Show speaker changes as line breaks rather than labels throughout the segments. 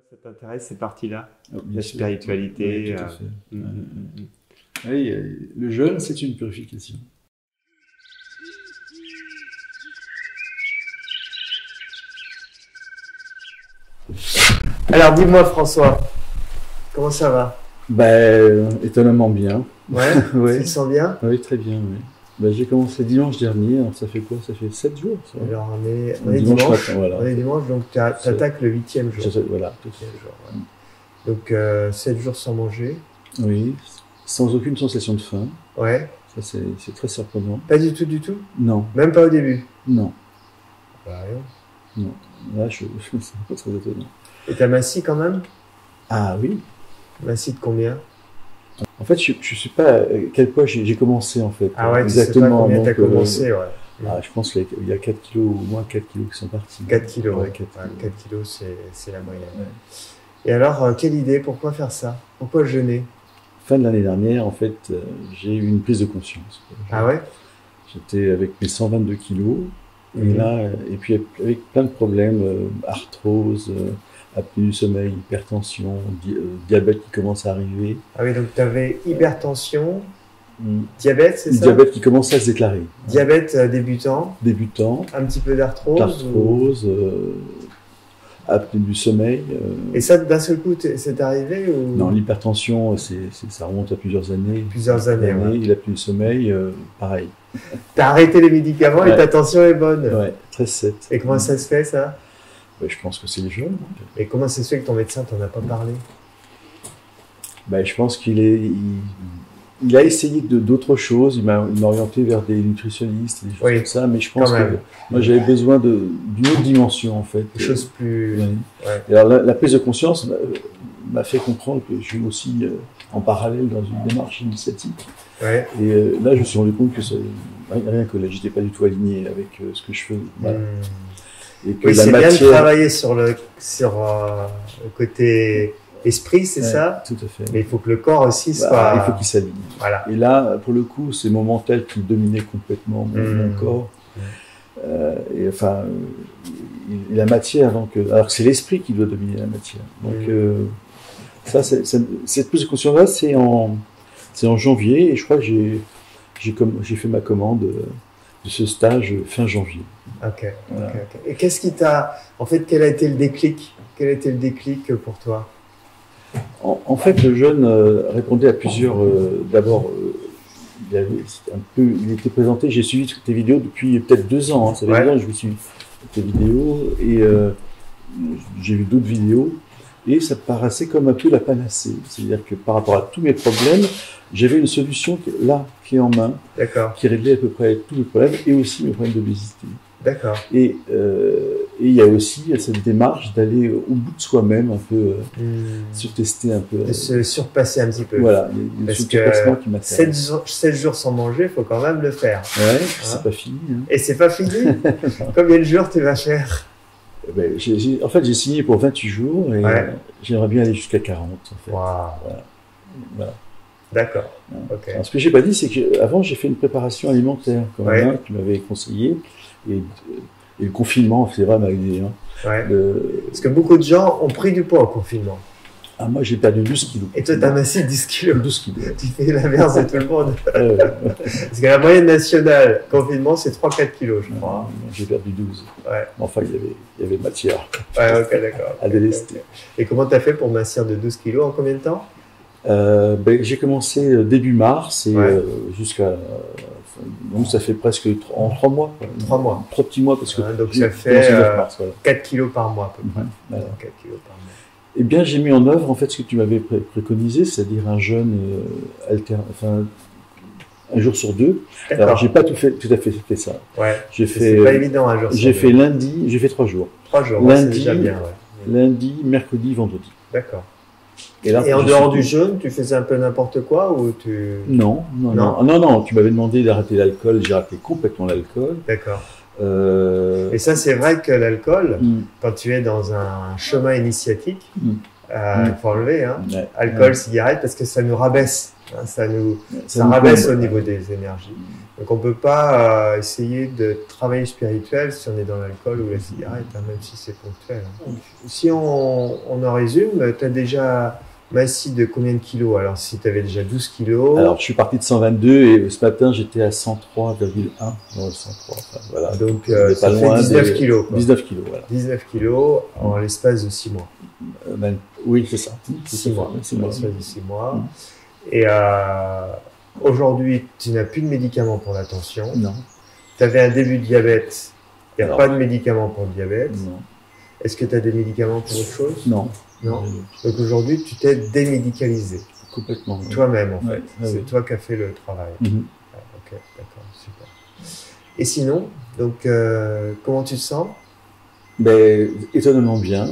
Ça t'intéresse ces parties-là,
Bien
la
sûr.
spiritualité.
Oui, tout à fait. Oui, le jeûne, c'est une purification.
Alors dis-moi François, comment ça va?
Étonnamment bien.
Ouais,
Ouais.
tu te sens bien?
Oui, très bien, oui. J'ai commencé dimanche dernier, alors ça fait quoi? Ça fait 7 jours, ça.
Alors on est
Dimanche
dimanche,
matin, voilà.
on est dimanche, donc tu attaques le 8e jour.
Voilà.
8e jour, ouais. Donc 7 jours sans manger.
Oui, sans aucune sensation de faim.
Ouais.
Ça, c'est très surprenant.
Pas du tout, du tout?
Non,
Même pas au début?
non,
Bah rien.
non. Là, c'est pas très étonnant.
Et t'as massi quand même?
Ah oui.
Massi de combien?
En fait, je sais pas à quel point j'ai commencé, en fait.
Ah ouais,
exactement.
tu sais pas combien t'as
Donc,
commencé, ouais.
je pense qu'il y a 4 kilos, au moins 4 kilos qui sont partis.
4 kilos,
Ouais,
ouais.
4
Ouais,
kilos.
4 kilos, c'est la moyenne.
Ouais.
Et alors, quelle idée? Pourquoi faire ça? Pourquoi jeûner?
Fin de l'année dernière, en fait, j'ai eu une prise de conscience.
Ah ouais?
J'étais avec mes 122 kilos, et
Mhm.
là, et puis avec plein de problèmes, arthrose, apnée du sommeil, hypertension, diabète qui commence à arriver.
Ah oui, donc tu avais hypertension, diabète, c'est ça?
Diabète qui commence à se déclarer.
Diabète débutant,
Débutant,
un petit peu d'arthrose.
arthrose, apnée du sommeil.
Et ça, d'un seul coup, c'est arrivé ou...
Non, l'hypertension, ça remonte à plusieurs années.
Plusieurs années, ouais.
L'apnée du sommeil, pareil.
T'as arrêté les médicaments et
Ouais.
ta tension est bonne.
Ouais, 13,7.
Et comment ça se fait, ça?
Je pense que c'est les jeunes.
Et comment ça se fait que ton médecin t'en a pas parlé?
Je pense il a essayé d'autres choses. Il m'a orienté vers des nutritionnistes, des choses
Oui,
comme ça. Mais je pense
quand
que
même.
moi, j'avais besoin d'une autre dimension, en fait.
Des choses plus...
Ouais.
Ouais.
Et alors, la prise de conscience m'a fait comprendre que je suis aussi en parallèle dans une démarche initiatique.
Ouais.
Et là, je me suis rendu compte que rien que là, j'étais pas du tout aligné avec ce que je fais. Voilà. Et que
Oui,
la
c'est bien de
matière...
travailler sur le côté esprit, c'est
Ouais,
ça?
tout à fait.
Mais il faut que le corps aussi soit...
Il faut qu'il s'aligne.
Voilà.
Et là, pour le coup, c'est mon mental qui dominait complètement mon corps. Et la matière, donc, alors que c'est l'esprit qui doit dominer la matière. Donc, cette prise de conscience-là, c'est en janvier, et je crois que j'ai fait ma commande de ce stage fin janvier.
Ok.
Voilà.
Ok. Et qu'est-ce qui t'a... En fait, quel a été le déclic? Quel a été le déclic pour toi?
En fait, le jeune répondait à plusieurs... D'abord, il était présenté, j'ai suivi tes vidéos depuis peut-être 2 ans, hein, ça fait 2 ans que je suis tes vidéos, et j'ai vu d'autres vidéos, et ça paraissait comme un peu la panacée. C'est-à-dire que par rapport à tous mes problèmes, j'avais une solution qui est en main, qui réglait à peu près tous mes problèmes, et aussi mes problèmes d'obésité.
D'accord.
Et il y a aussi cette démarche d'aller au bout de soi-même, un peu se tester un peu.
De se surpasser un petit peu.
Voilà,
parce que 7 jours sans manger, il faut quand même le faire.
Ouais, c'est pas fini. Hein.
Et c'est pas fini? Combien de jours tu vas faire?
En fait, j'ai signé pour 28 jours et j'aimerais bien aller jusqu'à 40. En fait.
Wow.
Voilà.
D'accord. Okay.
Alors, ce que j'ai pas dit, c'est qu'avant, j'ai fait une préparation alimentaire, quand même, tu m'avais conseillé. Et le confinement, c'est vrai, m'a aidé. Hein.
Parce que beaucoup de gens ont pris du poids au confinement.
Ah, moi, j'ai perdu 12 kilos.
Et toi, t'as massé 10 kilos.
12 kilos.
Tu fais l'inverse de tout le monde. Parce que la moyenne nationale, confinement, c'est 3-4 kilos, je crois.
J'ai perdu 12.
Ouais.
Enfin, il y avait matière.
Ouais, ok, d'accord.
À délester.
Okay. Et comment t'as fait pour mincir de 12 kilos en combien de temps?
J'ai commencé début mars et jusqu'à... donc ça fait presque en 3 mois.
3 mois.
3 petits mois parce que...
donc ça fait mars, 4 kilos par mois à peu près.
Voilà.
4 kilos par mois.
Eh bien, j'ai mis en œuvre en fait ce que tu m'avais préconisé, c'est-à-dire un jeûne un jour sur 2. Alors, j'ai pas tout à fait fait ça.
Ouais.
C'est
pas évident un jour sur 2.
J'ai fait lundi, j'ai fait 3 jours.
3 jours,
lundi,
c'est déjà bien,
lundi, mercredi, vendredi.
D'accord.
Et
en dehors du jeûne, tu faisais un peu n'importe quoi ou tu...
Non, tu m'avais demandé d'arrêter l'alcool, j'ai arrêté complètement l'alcool.
D'accord. Et ça, c'est vrai que l'alcool, quand tu es dans un chemin initiatique, il faut enlever, hein, alcool, cigarette, parce que ça nous rabaisse. Hein, ça rabaisse au niveau des énergies. Donc on ne peut pas essayer de travailler spirituel si on est dans l'alcool ou la cigarette, hein, même si c'est ponctuel. Hein. Si on en résume, tu as déjà massis de combien de kilos? Alors si tu avais déjà 12 kilos...
Alors je suis parti de 122 et ce matin j'étais à 103,1. Non, 103, enfin, voilà.
Donc ça fait 19 kilos. Quoi.
19 kilos, voilà.
19 kilos en l'espace de 6 mois.
Oui, c'est ça.
6 mois. En l'espace de 6 mois. Et aujourd'hui, tu n'as plus de médicaments pour la tension.
Non.
Tu avais un début de diabète. Il n'y a pas de médicaments pour le diabète.
Non.
Est-ce que tu as des médicaments pour autre chose?
Non.
Non. Donc aujourd'hui, tu t'es démédicalisé.
Complètement.
Toi-même, en fait.
Ouais,
c'est toi qui as fait le travail. Ok, d'accord, super. Et sinon, donc, comment tu te sens?
Étonnamment bien.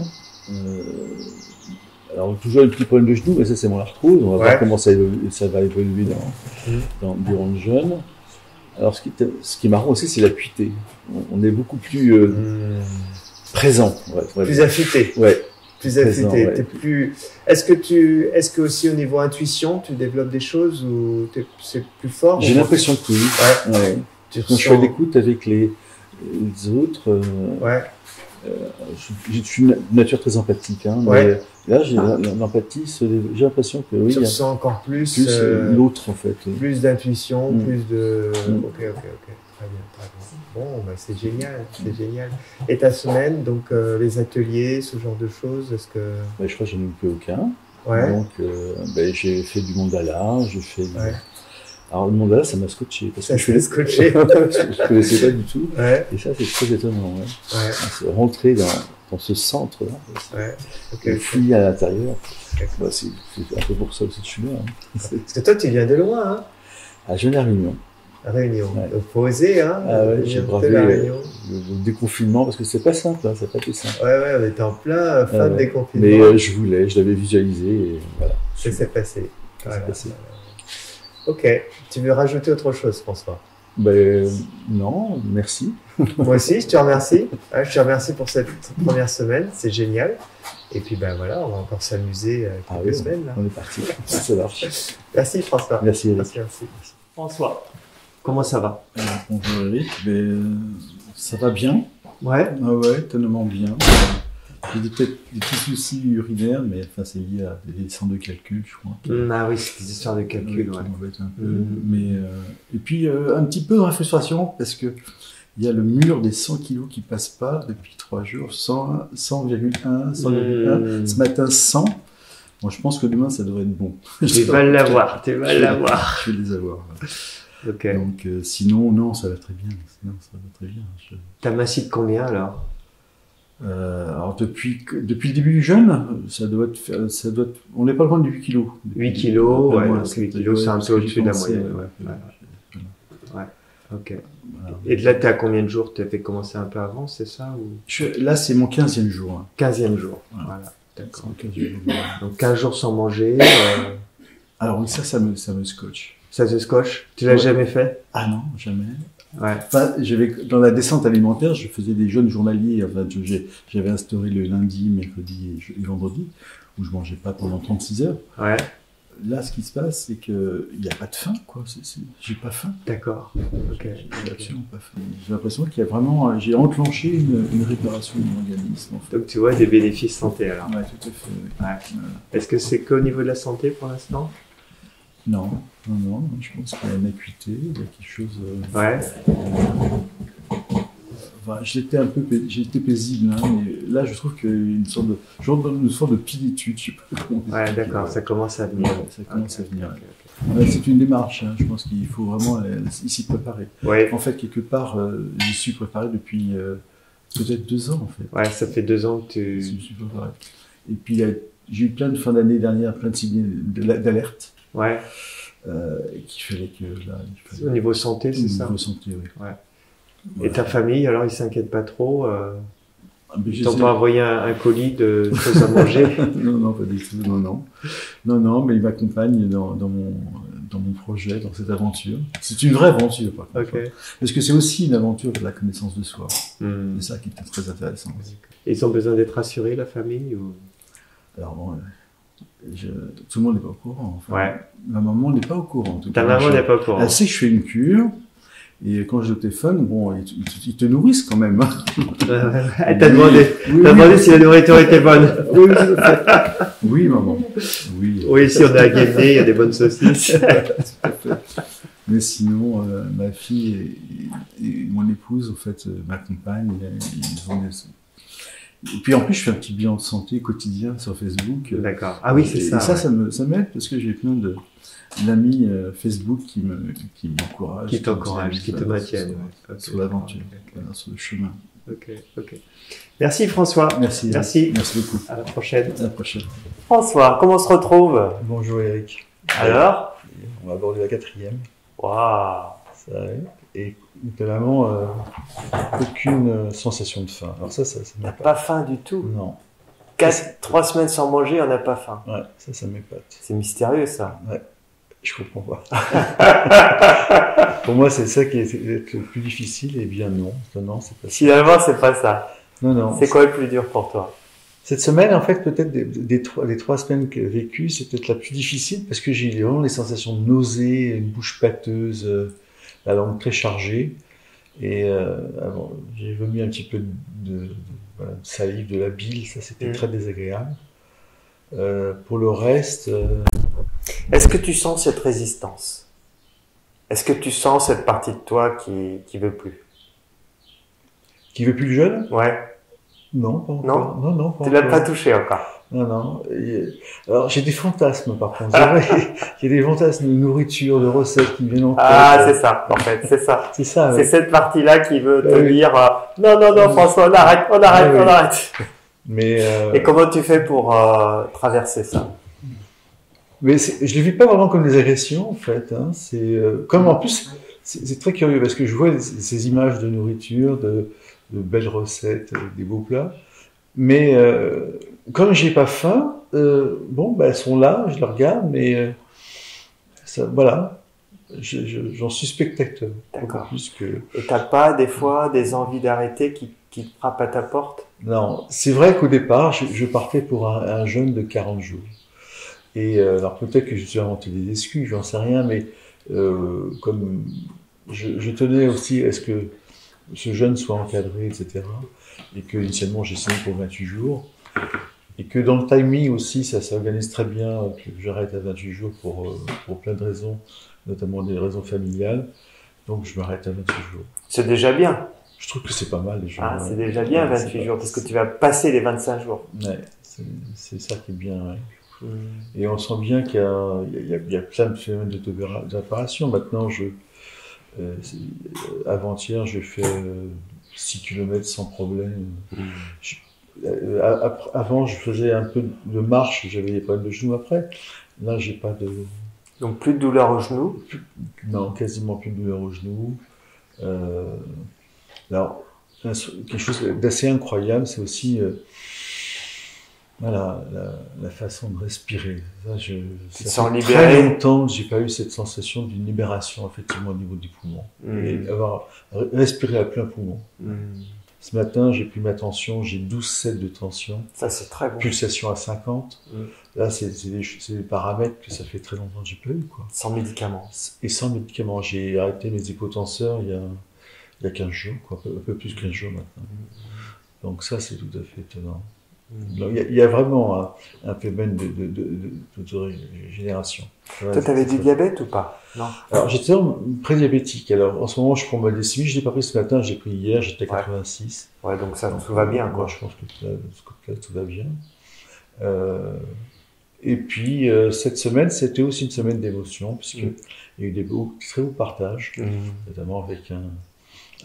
Alors, toujours un petit problème de genou, mais ça, c'est mon arthrose. On va voir comment ça va évoluer durant le jeûne. Alors, ce qui est marrant aussi, c'est l'acuité. On est beaucoup plus présent.
Plus affûté.
Ouais.
Plus affûté. T'es plus... Est-ce que aussi au niveau intuition, tu développes des choses ou c'est plus fort?
J'ai l'impression que oui. Ouais. Quand je suis à l'écoute avec les autres, je suis une nature très empathique. Hein, mais là, j'ai l'empathie, j'ai l'impression que oui.
Tu ressens encore plus
l'autre, en fait.
Plus d'intuition, plus de... Ok. Très bien. Bon, c'est génial, c'est génial. Et ta semaine, donc les ateliers, ce genre de choses, est-ce que...
Je crois que je n'ai plus aucun.
Ouais.
Donc, j'ai fait du mandala, j'ai fait... Alors, le mandala, ça m'a scotché. Parce que
je scotché.
Je ne connaissais pas du tout.
Ouais.
Et ça, c'est très étonnant. C'est rentrer dans ce centre-là. Et fouiller à l'intérieur. C'est un peu pour ça aussi que je suis là. Hein.
Parce que toi, tu viens de loin, hein?
À Genève-Réunion.
Réunion. Donc, faut oser, hein.
J'ai bravé le déconfinement parce que c'est pas simple, hein, c'est pas tout simple.
On était en plein fin de déconfinement.
Mais je l'avais visualisé et voilà.
Ça s'est passé. Ok. Tu veux rajouter autre chose, François?
Non, merci.
Moi aussi, je te remercie. Je te remercie pour cette première semaine, c'est génial. Et puis voilà, on va encore s'amuser quelques semaines. Là.
On est parti, ça marche.
Merci François.
Merci Eric.
Merci. François, comment ça va?
Bonjour Eric, ça va bien.
Ouais.
Tellement bien. J'ai peut-être des petits soucis urinaires, mais c'est lié à des histoires de calcul, je crois.
Ah oui, c'est des histoires de calcul,
qui m'embêtent un peu. Et puis un petit peu dans la frustration, parce que il y a le mur des 100 kilos qui passe pas depuis 3 jours, 100,1, 100,1, ce matin 100. Bon, je pense que demain ça devrait être bon.
Tu vas l'avoir.
Je vais les avoir.
Ok.
Donc sinon, non, ça va très bien.
T'as massis de combien alors?
Alors depuis le début du jeûne, ça doit être, on n'est pas loin de 8 kilos.
8 kilos, donc 8 kilos, c'est un peu au-dessus de la moyenne. Ok. Voilà. Et là, t'es à combien de jours? Tu as fait commencer un peu avant, c'est ça ou...
Là, c'est mon 15e jour. Hein.
15e jour, voilà. D'accord. Donc 15 jours sans manger.
Alors oui, ça me scotche.
Ça te scotche? Tu l'as jamais fait?
Ah non, jamais.
Ouais.
Enfin, dans la descente alimentaire, je faisais des jeûnes journaliers. Enfin, j'avais instauré le lundi, mercredi et vendredi, où je mangeais pas pendant 36 heures.
Ouais.
Là, ce qui se passe, c'est qu'il n'y a pas de faim, quoi. J'ai pas faim.
D'accord. Ok.
J'ai absolument pas faim. J'ai l'impression qu'il y a vraiment... J'ai enclenché une réparation de mon organisme, en fait.
Donc, tu vois des bénéfices santé, alors.
Ouais, tout à fait. Oui.
Ouais. Est-ce que c'est qu'au niveau de la santé, pour l'instant?
Non. Je pense qu'il y a une acuité, il y a quelque chose...
Ouais.
Enfin, j'étais paisible, hein, mais là, je trouve qu'il y a une sorte de plénitude, je sais pas comment dire.
Ouais, d'accord, ça commence à venir.
Ça commence à venir. C'est une démarche, hein, je pense qu'il faut vraiment s'y préparer.
Ouais.
En fait, quelque part, j'y suis préparé depuis peut-être 2 ans, en fait.
Ouais, ça fait 2 ans que tu...
Je suis préparé. Et puis, j'ai eu plein de fin d'année dernière, plein de signes d'alerte.
Ouais.
Qu'il fallait que là...
Au niveau santé, c'est ça?
Au niveau santé, oui.
Ouais. Et ta famille, alors, ils s'inquiètent pas trop Ils t'ont pas envoyé un colis de choses à manger?
Non, pas du tout. Non, mais ils m'accompagnent dans mon projet, dans cette aventure. C'est une vraie aventure, par contre.
Okay.
Parce que c'est aussi une aventure de la connaissance de soi. C'est ça qui était très intéressant.
Et ils ont besoin d'être rassurés, la famille ou...
Alors bon, tout le monde n'est pas au courant. Enfin,
ouais.
Ma maman n'est pas au courant. En tout
Ta maman n'est pas au courant.
Elle sait que je fais une cure. Et quand j'ai au téléphone, bon, ils te nourrissent quand même. Hein.
Elle t'a demandé si la nourriture était bonne.
Oui, oui, maman. Oui.
Oui, si on est à Guémené, il y a des bonnes saucisses.
Mais sinon, ma fille et mon épouse, en fait, ma compagne, ils ont des... Et puis en plus, je fais un petit bilan de santé quotidien sur Facebook.
D'accord. Ah oui, c'est ça.
Et ça, ça m'aide parce que j'ai plein d'amis Facebook qui m'encouragent.
Qui t'encouragent, qui te maintiennent.
Sur l'aventure, sur le chemin.
Ok. Merci François.
Merci beaucoup.
À la prochaine.
À la prochaine.
François, comment on se retrouve?
Bonjour Eric.
Alors?
On va aborder la 4e.
Waouh.
Ça arrive. Et notamment, aucune sensation de faim. Alors ça
On n'a pas faim du tout.
Non.
3 semaines sans manger, on n'a pas faim.
Ouais, ça m'épate.
C'est mystérieux ça.
Ouais. Je comprends pas. Pour moi, c'est ça qui est le plus difficile. Eh bien non, c'est pas ça.
Finalement, c'est pas ça.
Non.
C'est quoi le plus dur pour toi?
Cette semaine, en fait, peut-être les 3 semaines que j'ai vécues, c'est peut-être la plus difficile parce que j'ai vraiment les sensations de nausée, une bouche pâteuse, la langue très chargée. Et j'ai vomi un petit peu de salive, de la bile, ça c'était très désagréable. Pour le reste...
Est-ce que tu sens cette résistance? Est-ce que tu sens cette partie de toi qui veut plus?
Qui veut plus le jeûne?
Ouais.
Non, pas encore. Non, pas
tu l'as pas touché encore?
Non. Alors j'ai des fantasmes par contre. Il y a des fantasmes de nourriture, de recettes qui viennent en tête.
Ah, c'est ça, en fait, c'est ça.
C'est ça.
C'est cette partie-là qui veut te dire non, François, on arrête.
Mais
et comment tu fais pour traverser ça?
Mais je les vis pas vraiment comme des agressions en fait. Hein. C'est comme en plus c'est très curieux parce que je vois ces images de nourriture, de belles recettes, des beaux plats. Mais comme j'ai pas faim, elles sont là, je les regarde, mais voilà, j'en suis spectateur.
D'accord.
Plus que...
Et t'as pas des fois des envies d'arrêter qui te frappent à ta porte?
Non, c'est vrai qu'au départ, je partais pour un jeûne de 40 jours. Et alors peut-être que je suis inventé des excuses, j'en sais rien, mais comme je tenais aussi à ce que ce jeûne soit encadré, etc. Et que initialement j'ai signé pour 28 jours. Et que dans le timing aussi, ça s'organise très bien, que j'arrête à 28 jours pour plein de raisons, notamment des raisons familiales. Donc je m'arrête à 28 jours.
C'est déjà bien.
Je trouve que c'est pas mal déjà.
Ah, c'est déjà bien 28 jours, parce que tu vas passer les 25 jours.
Ouais, c'est ça qui est bien, ouais. Et on sent bien qu'il y a plein de phénomènes d'opération. Maintenant, avant-hier, j'ai fait 6 km sans problème. Avant, je faisais un peu de marche, j'avais des problèmes de genoux après. Là, j'ai pas de...
Donc, plus de douleur au genou?
Non, quasiment plus de douleur au genou. Alors, quelque chose d'assez incroyable, c'est aussi... Voilà, la façon de respirer. Ça fait très longtemps que j'ai pas eu cette sensation d'une libération, effectivement, au niveau du poumon. Et avoir respiré à plein poumon. Ce matin, j'ai pris ma tension, j'ai 12,7 de tension.
Ça, c'est très bon.
Pulsation à 50. Là, c'est des paramètres que ça fait très longtemps que j'ai pas eu, quoi.
Sans médicaments.
Et sans médicaments. J'ai arrêté mes hypotenseurs il y a 15 jours, quoi. Un peu plus de 15 jours maintenant. Donc ça, c'est tout à fait étonnant. Il y a vraiment un phénomène d'autorégénération.
Toi, tu avais du diabète ou pas? Non.
Alors, j'étais prédiabétique. Alors, en ce moment, je prends ma décimie. Je l'ai pas pris ce matin, j'ai pris hier, j'étais à 86.
Ouais, donc ça, tout va bien, quoi.
Moi, je pense que de ce côté-là, tout va bien. Et puis, cette semaine, c'était aussi une semaine d'émotion, puisqu'il y a eu des très beaux partages, notamment avec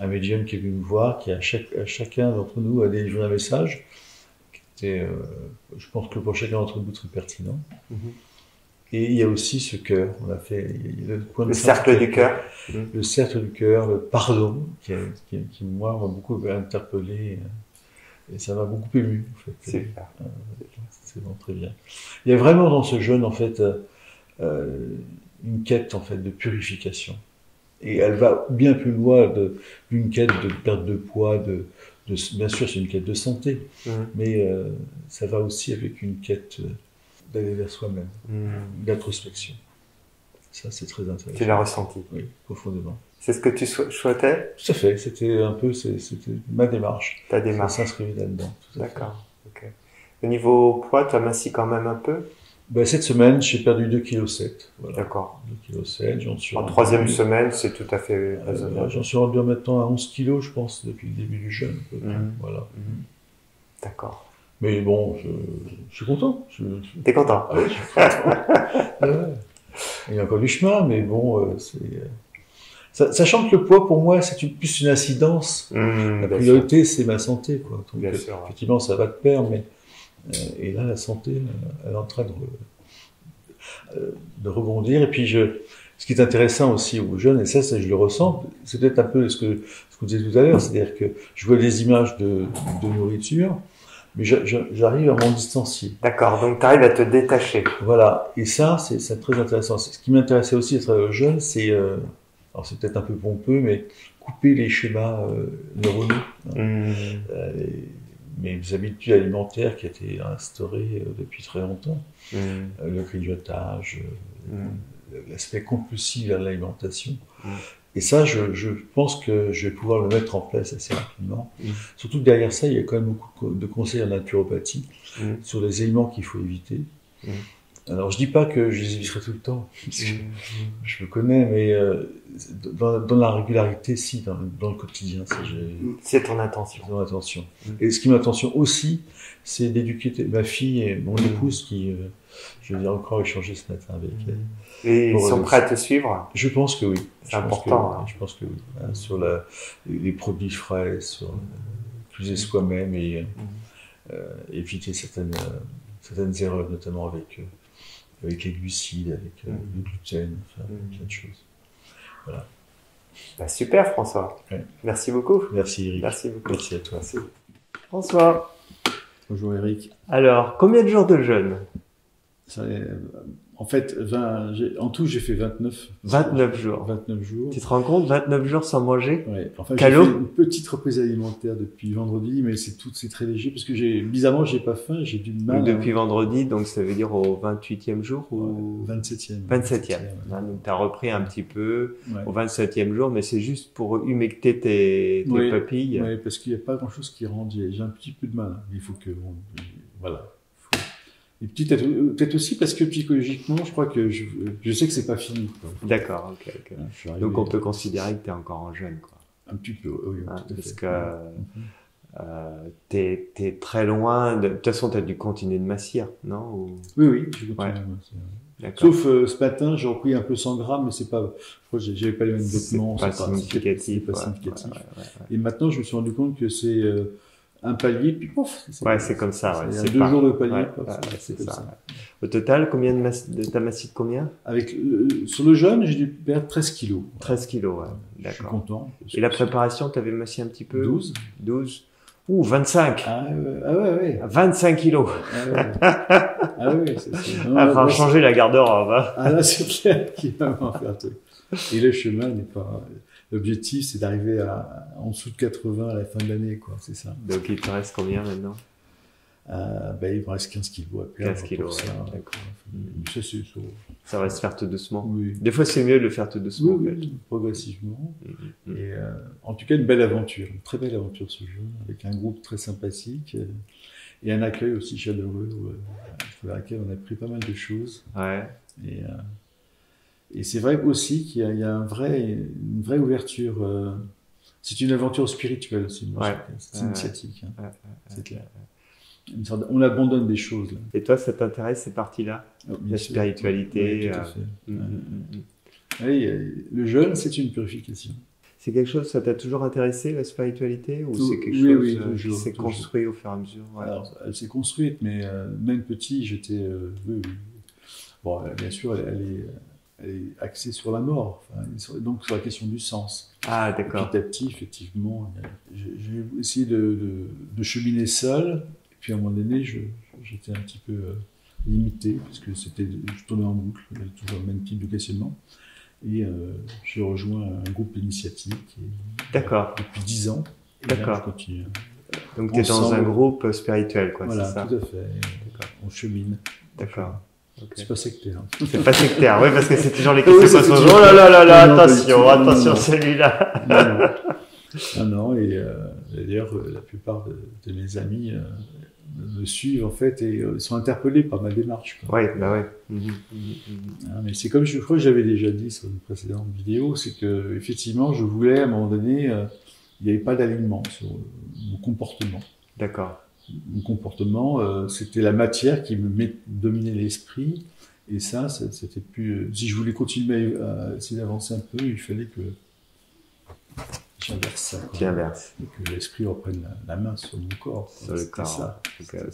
un médium qui est venu me voir, qui à chacun d'entre nous a délivré un message. Je pense que pour chacun d'entre nous, très pertinent. Et il y a aussi ce cœur. On a fait
le cercle du cœur.
Le cercle du cœur, le pardon, qui moi, m'a beaucoup interpellé. Et ça m'a beaucoup ému, en fait.
Super.
C'est vraiment très bien. Il y a vraiment dans ce jeûne, en fait, une quête, en fait, de purification. Et elle va bien plus loin d'une quête de perte de poids, bien sûr, c'est une quête de santé, mais ça va aussi avec une quête d'aller vers soi-même, d'introspection. Ça, c'est très intéressant.
Tu l'as ressenti?
Oui, profondément.
C'est ce que tu souhaitais?
Tout à fait, c'était un peu, c'était ma démarche.
Ta démarche.
Ça s'inscrivait là-dedans.
D'accord. Ok. Au niveau poids, tu as minci quand même un peu?
Ben, cette semaine, j'ai perdu 2,7 kg. Voilà.
D'accord.
2,7 kg, j'en suis
En troisième semaine, c'est tout à fait raisonnable.
J'en suis rendu maintenant à 11 kg, je pense, depuis le début du jeûne. Voilà.
D'accord.
Mais bon, je suis content.
T'es content?
Ah oui, je suis content. Ouais. Il y a encore du chemin, mais bon, sachant que le poids, pour moi, c'est plus une incidence. La priorité, c'est ma santé, quoi. Donc,
bien sûr,
effectivement, ça va de pair, mais et là, la santé, elle est en train de rebondir. Et puis, ce qui est intéressant aussi aux jeunes, et ça je le ressens, c'est peut-être un peu ce que vous disiez tout à l'heure, c'est-à-dire que je vois des images de nourriture, mais j'arrive à m'en distancier.
D'accord, donc tu arrives à te détacher.
Voilà, et ça, c'est très intéressant. Ce qui m'intéressait aussi à travers le jeune, c'est, alors c'est peut-être un peu pompeux, mais couper les schémas neuronaux. Mes habitudes alimentaires qui étaient instaurées depuis très longtemps, le grignotage, l'aspect compulsif à l'alimentation. Et ça, je pense que je vais pouvoir le mettre en place assez rapidement. Surtout que derrière ça, il y a quand même beaucoup de conseils en naturopathie sur les aliments qu'il faut éviter. Alors, je dis pas que je les éviterai tout le temps, parce que je me connais, mais dans la régularité, si, dans le quotidien.
C'est ton intention.
C'est mon intention. Et ce qui est mon intention aussi, c'est d'éduquer ma fille et mon épouse qui, je vais encore échanger ce matin avec elle.
Et ils sont prêts à te suivre?
Je pense que oui.
C'est important.
Je pense que oui. Sur les produits frais, sur cuisiner soi-même et éviter certaines erreurs, notamment avec les glucides, avec le gluten, enfin, plein de choses. Voilà.
Bah, super, François.
Ouais.
Merci beaucoup.
Merci, Eric.
Merci beaucoup.
Merci à toi.
Merci. François.
Bonjour, Eric.
Alors, combien de jours de jeûne?
En fait, en tout, j'ai fait 29.
29 jours.
29 jours.
Tu te rends compte, 29 jours sans manger?
Ouais. Enfin, j'ai fait une petite reprise alimentaire depuis vendredi, mais c'est très léger parce que bizarrement, j'ai pas faim, j'ai du mal.
Depuis vendredi, donc ça veut dire au 28e jour ou
27e.
27e. Donc tu as repris un petit peu au 27e jour, mais c'est juste pour humecter tes papilles.
Oui, parce qu'il n'y a pas grand-chose qui rend. J'ai un petit peu de mal. Il faut que voilà. Et peut-être aussi parce que psychologiquement, je crois que je sais que c'est pas fini.
D'accord, ok. Donc on peut considérer que tu es encore en jeûne, quoi.
Un petit peu, oui, tout à
parce
fait.
que t'es très loin. De toute façon, tu as dû continuer de mincir, non?
Oui, je continue de mincir. Sauf ce matin, j'ai repris un peu 100 grammes, mais c'est pas. J'avais pas les mêmes vêtements.
C'est pas significatif.
Et maintenant, je me suis rendu compte que c'est un palier, puis pouf.
C'est comme ça.
C'est 2 jours de palier.
C'est ça. Au total, t'as massé de combien?
Sur le jeûne, j'ai dû perdre 13 kilos.
13 kilos, ouais.
D'accord. Je suis content.
Et la préparation, t'avais massé un petit peu?
12.
12. Ouh, 25.
Ah ouais.
25 kilos.
Ah ouais, c'est
va changer la garde-robe.
Ah là, c'est clair qu'il va m'en faire un truc. Et le chemin n'est pas. L'objectif, c'est d'arriver en dessous de 80 à la fin de l'année, quoi. C'est ça.
Donc, il te reste combien maintenant?
Il me reste 15 kilos à perdre.
15 kilos, d'accord.
Ça
va se faire tout doucement.
Oui.
Des fois, c'est mieux de le faire tout doucement.
Oui, progressivement. Et en tout cas, une belle aventure, une très belle aventure ce jeu, avec un groupe très sympathique et un accueil aussi chaleureux, avec lequel on a appris pas mal de choses.
Ouais.
Et c'est vrai aussi qu'il y a une vraie ouverture. C'est une aventure spirituelle aussi, c'est initiatique. C'est clair. On abandonne des choses. Là.
Et toi, ça t'intéresse ces parties-là? La spiritualité.
Oui, tout à fait. Oui, le jeûne, c'est une purification.
C'est quelque chose, ça t'a toujours intéressé, la spiritualité, ou c'est quelque chose qui s'est construit au fur et à mesure?
Alors, elle s'est construite, mais même petit, j'étais... Bon, bien sûr, elle est axée sur la mort, donc sur la question du sens.
Ah, d'accord.
Petit à petit, effectivement, j'ai essayé de cheminer seul, et puis à un moment donné, j'étais un petit peu limité, parce que je tournais en boucle, j'avais toujours le même type de questionnement. Et j'ai rejoint un groupe initiatique depuis 10 ans.
D'accord.
Je continue.
Donc tu es dans un groupe spirituel, quoi,
voilà,
c'est ça?
Tout à fait. On chemine.
D'accord.
Okay.
C'est pas sectaire.
C'est pas sectaire, oui, parce que c'est toujours les questions qui se posent. Oh là là là là, attention, attention, celui-là.
Non, et d'ailleurs, la plupart de mes amis me suivent en fait et sont interpellés par ma démarche.
Oui, bah ouais.
Mais c'est comme je crois que j'avais déjà dit sur une précédente vidéo, c'est que effectivement, je voulais à un moment donné, il n'y avait pas d'alignement sur mon comportement.
D'accord.
Mon comportement, c'était la matière qui me dominait l'esprit, et ça c'était plus. Si je voulais continuer à essayer d'avancer un peu, il fallait que j'inverse ça.
Tu inverses.
Et que l'esprit reprenne la main sur mon corps.
Sur le corps.
Ça.
Okay.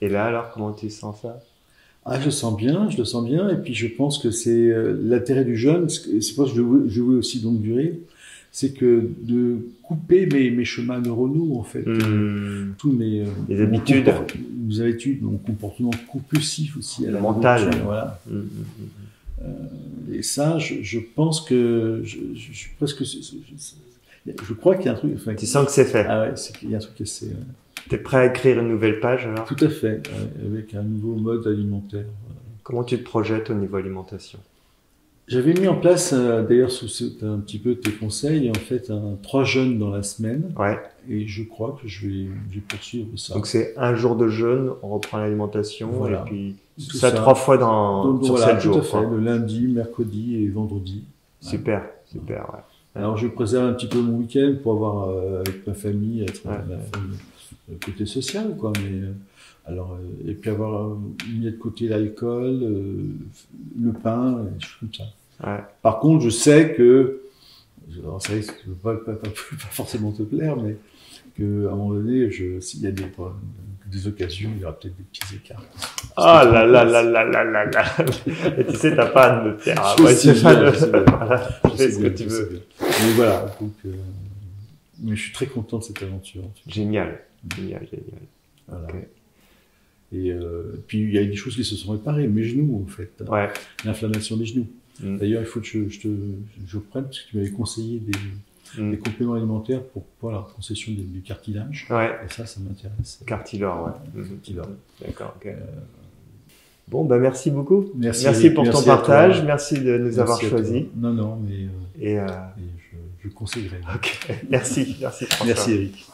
Et là, alors, comment tu sens ça?
Ah, je le sens bien, et puis je pense que c'est l'intérêt du jeûne, c'est pour ça que je voulais aussi longue durée, c'est que de couper mes chemins neuronaux, en fait, tous mes
les habitudes,
mon comportement compulsif aussi, à la
mental,
voilà. Et ça, je pense que je suis presque, je crois qu'il y a un truc. Enfin,
tu sens que c'est fait.
Ah ouais, il y a un truc qui c'est.
T'es prêt à écrire une nouvelle page alors?
Tout à fait, avec un nouveau mode alimentaire.
Comment tu te projettes au niveau alimentation?
J'avais mis en place, d'ailleurs, sous un petit peu tes conseils, en fait, 3 jeûnes dans la semaine.
Ouais. Et
je crois que je vais poursuivre ça.
Donc c'est un jour de jeûne, on reprend l'alimentation,
voilà.
Et puis ça 3 fois sur 7 jours.
Tout à fait, le lundi, mercredi et vendredi.
Super, super, ouais.
Alors je préserve un petit peu mon week-end pour avoir, avec ma famille, être côté social, quoi, mais... et puis avoir mis de côté l'alcool, le pain, des choses comme ça.
Ouais.
Par contre, je sais que, alors ça risque de pas forcément te plaire, mais qu'à un moment donné, s'il y a des occasions, il y aura peut-être des petits écarts.
Ah là là là là là là là. Et tu sais, t'as pas à me faire.
Je sais
ce que tu veux.
Mais voilà, donc, mais je suis très content de cette aventure.
Génial. Voilà.
Okay. Et puis il y a des choses qui se sont réparées, mes genoux en fait, l'inflammation des genoux. D'ailleurs, il faut que je prenne, parce que tu m'avais conseillé des compléments alimentaires pour la concession du cartilage.
Ouais.
Et ça m'intéresse.
Cartilore, ouais.
Cartilore.
D'accord. Ok. Bon, bah merci beaucoup.
Merci
pour ton partage. Merci de nous avoir choisis.
Non, mais
et
je conseillerais.
Ok. Merci.
Merci Eric.